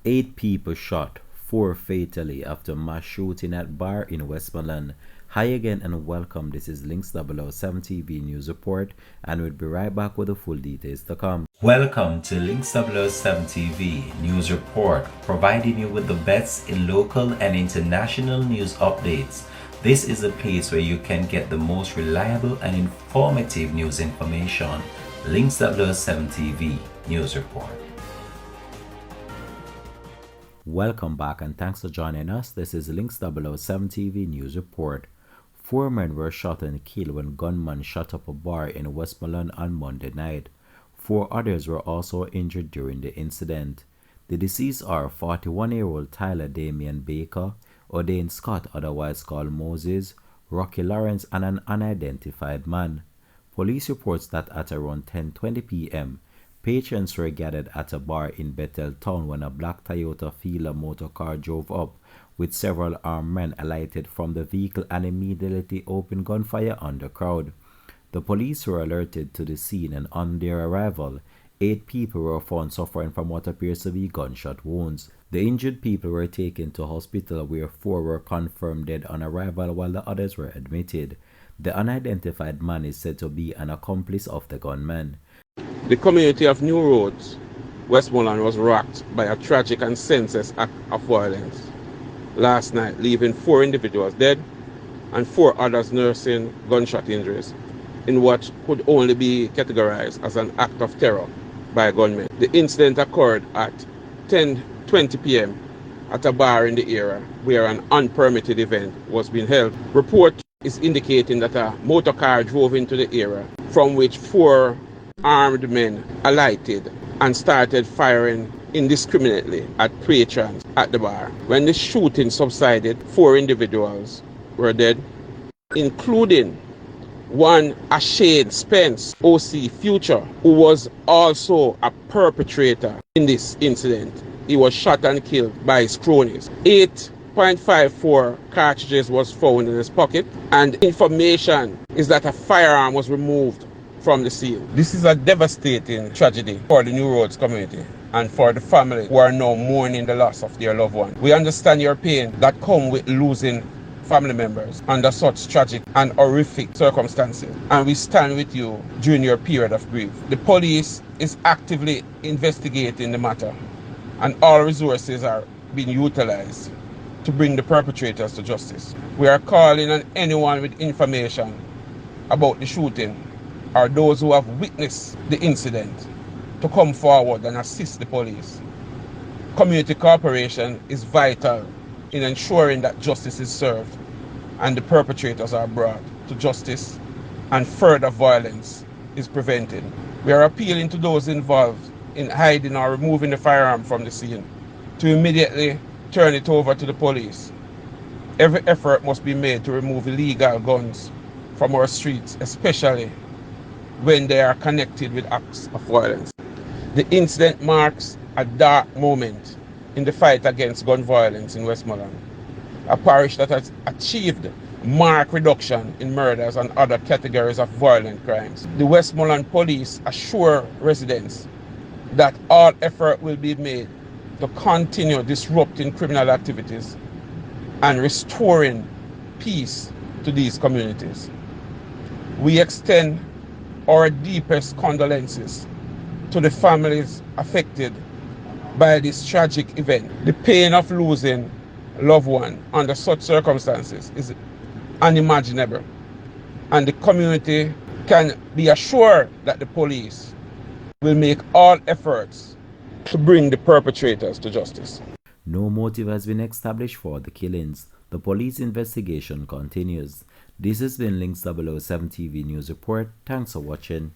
8 people shot, 4 fatally after mass shooting at bar in Westmoreland. Hi again and welcome. This is Links 007 TV News Report, and we'll be right back with the full details to come. Welcome to Links 007 TV News Report, providing you with the best in local and international news updates. This is a place where you can get the most reliable and informative news information. Links 007 TV News Report. Welcome back and thanks for joining us. This is Links 007 TV News Report. 4 men were shot and killed when gunmen shot up a bar in Westmoreland on Monday night. 4 others were also injured during the incident. The deceased are 41-year-old Tyler Damian Baker, O'Dane Scott, otherwise called Moses, Rocky Lawrence, and an unidentified man. Police reports that at around 10:20 p.m., patrons were gathered at a bar in Bethel Town when a black Toyota Fielder motor car drove up with several armed men alighted from the vehicle and immediately opened gunfire on the crowd. The police were alerted to the scene, and on their arrival, 8 people were found suffering from what appears to be gunshot wounds. The injured people were taken to hospital where 4 were confirmed dead on arrival while the others were admitted. The unidentified man is said to be an accomplice of the gunman. The community of New Roads, Westmoreland, was rocked by a tragic and senseless act of violence last night, leaving 4 individuals dead and 4 others nursing gunshot injuries in what could only be categorized as an act of terror by gunmen. The incident occurred at 10:20 p.m. at a bar in the area where an unpermitted event was being held. Report is indicating that a motor car drove into the area from which 4 armed men alighted and started firing indiscriminately at patrons at the bar. When the shooting subsided, 4 individuals were dead, including one Ashade Spence, OC Future, who was also a perpetrator in this incident. He was shot and killed by his cronies. 8.54 cartridges was found in his pocket, and information is that a firearm was removed from the scene. This is a devastating tragedy for the New Roads community and for the family who are now mourning the loss of their loved one. We understand your pain that comes with losing family members under such tragic and horrific circumstances, and we stand with you during your period of grief. The police is actively investigating the matter, and all resources are being utilized to bring the perpetrators to justice. We are calling on anyone with information about the shooting or those who have witnessed the incident to come forward and assist the police. Community cooperation is vital in ensuring that justice is served and the perpetrators are brought to justice and further violence is prevented. We are appealing to those involved in hiding or removing the firearm from the scene to immediately turn it over to the police. Every effort must be made to remove illegal guns from our streets, especially when they are connected with acts of violence. The incident marks a dark moment in the fight against gun violence in Westmoreland, a parish that has achieved marked reduction in murders and other categories of violent crimes. The Westmoreland police assure residents that all effort will be made to continue disrupting criminal activities and restoring peace to these communities. We extend our deepest condolences to the families affected by this tragic event. The pain of losing a loved one under such circumstances is unimaginable, and the community can be assured that the police will make all efforts to bring the perpetrators to justice. No motive has been established for the killings. The police investigation continues. This has been Links 007 TV News Report. Thanks for watching.